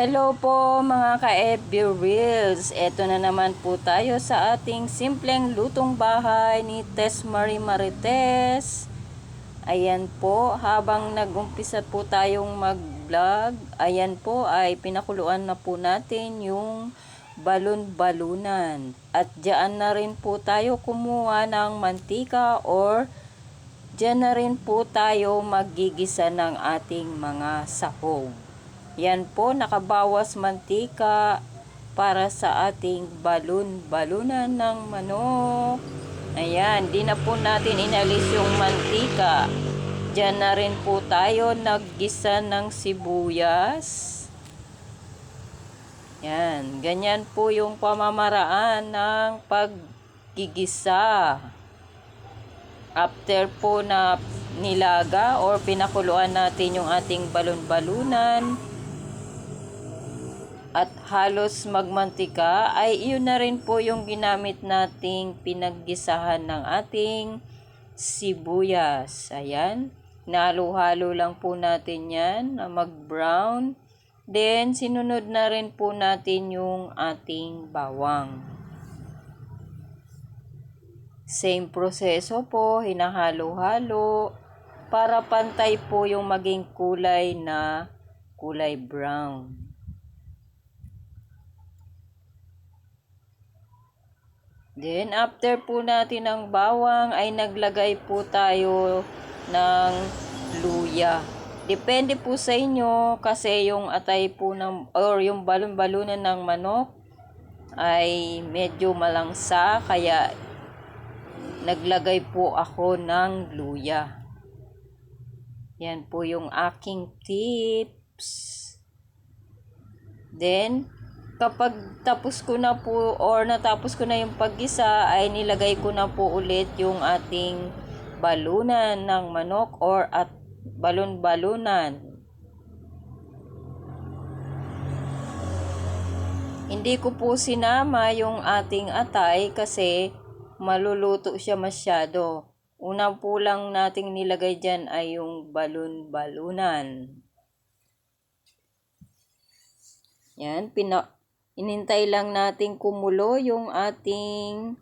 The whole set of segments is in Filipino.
Hello po mga ka-FB Reels. Eto na naman po tayo sa ating simpleng lutong bahay ni Tess Marie Marites. Ayan po, habang nag-umpisa po tayong mag-vlog, ayan po ay pinakuluan na po natin yung balon-balunan. At diyan na rin po tayo kumuha ng mantika or diyan na rin po tayo maggigisa ng ating mga sahog. Yan po, nakabawas mantika para sa ating balon-balunan ng manok. Ayan, di na po natin inalis yung mantika. Diyan na rin po tayo naggisa ng sibuyas. Yan, ganyan po yung pamamaraan ng paggigisa. After po na nilaga or pinakuluan natin yung ating balon-balunan at halos magmantika, ay iyon na rin po yung ginamit nating pinaggisahan ng ating sibuyas. Ayan, nalo-halo lang po natin yan na mag-brown. Then, sinunod na rin po natin yung ating bawang. Same proseso po, hinahalo-halo para pantay po yung maging kulay na kulay brown. Then, after po natin ng bawang, ay naglagay po tayo ng luya. Depende po sa inyo kasi yung atay po ng, or yung balon-balunan ng manok ay medyo malangsa, kaya naglagay po ako ng luya. Yan po yung aking tips. Then, kapag tapos ko na po or natapos ko na yung paggisa, ay nilagay ko na po ulit yung ating balunan ng manok or at balon-balunan. Hindi ko po sinama yung ating atay kasi maluluto siya masyado. Una po lang nating nilagay dyan ay yung balon-balunan. Yan, inintay lang natin kumulo yung ating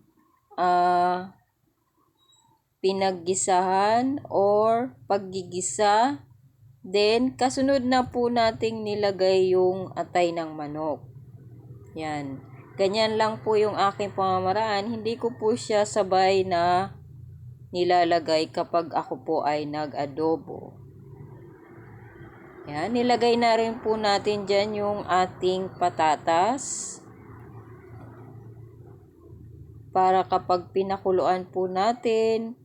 pinaggisahan or paggigisa. Then, kasunod na po nating nilagay yung atay ng manok. Yan. Ganyan lang po yung aking pamamaraan. Hindi ko po siya sabay na nilalagay kapag ako po ay nag-adobo. Yan, nilagay na rin po natin dyan yung ating patatas. Para kapag pinakuluan po natin,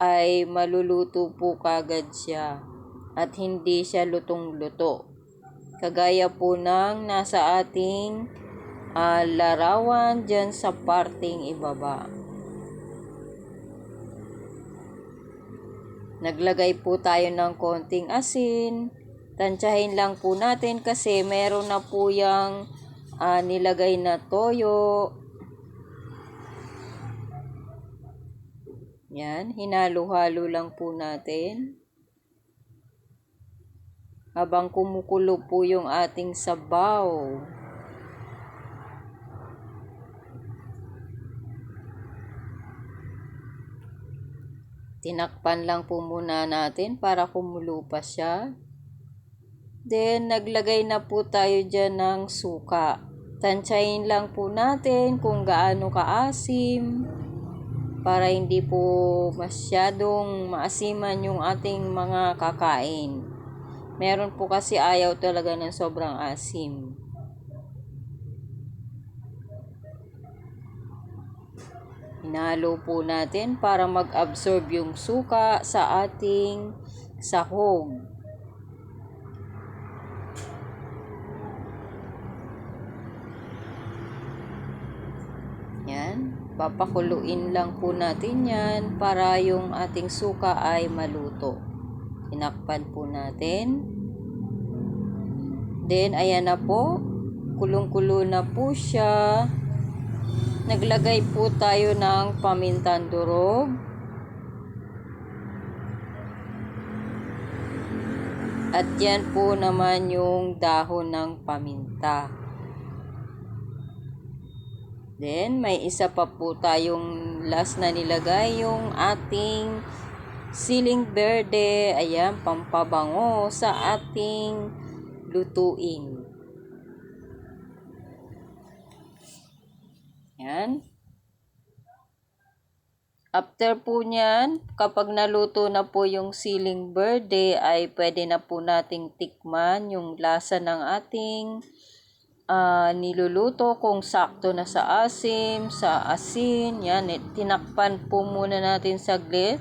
ay maluluto po kagad siya. At hindi siya lutong-luto. Kagaya po ng nasa ating larawan dyan sa parting ibaba. Naglagay po tayo ng konting asin. Tansyahin lang po natin kasi meron na po yung nilagay na toyo. Yan, hinalo-halo lang po natin. Habang kumukulo po yung ating sabaw. Tinakpan lang po muna natin para kumulo pa siya. Then, naglagay na po tayo dyan ng suka. Tansyahin lang po natin kung gaano kaasim para hindi po masyadong maasiman yung ating mga kakain. Meron po kasi ayaw talaga ng sobrang asim. Hinalo po natin para mag-absorb yung suka sa ating sahog. Yan, papakuluin lang po natin yan para yung ating suka ay maluto. Tinakpan po natin. Then, ayan na po. Kulong-kulo na po siya. Naglagay po tayo ng pamintang durog. At yan po naman yung dahon ng paminta. Then, may isa pa po tayong last na nilagay, yung ating siling berde. Ayan, pampabango sa ating lutuin. Yan. After po niyan, kapag naluto na po yung siling berde, ay pwede na po nating tikman yung lasa ng ating niluluto, kung sakto na sa asim, sa asin. Yan, tinakpan po muna natin saglit.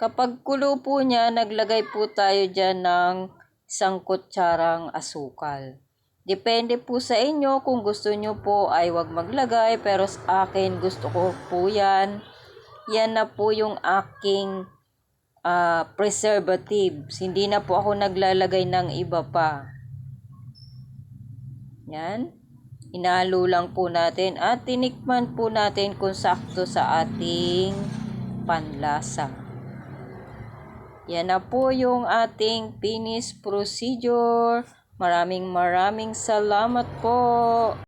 Kapag kulo po niya, naglagay po tayo dyan ng 1 kutsarang asukal. Depende po sa inyo, kung gusto nyo po ay wag maglagay, pero sa akin gusto ko po yan. Yan na po yung aking preservatives. Hindi na po ako naglalagay ng iba pa. Yan. Inalo lang po natin at tinikman po natin kung sakto sa ating panlasa. Yan na po yung ating finished procedure. Maraming salamat po.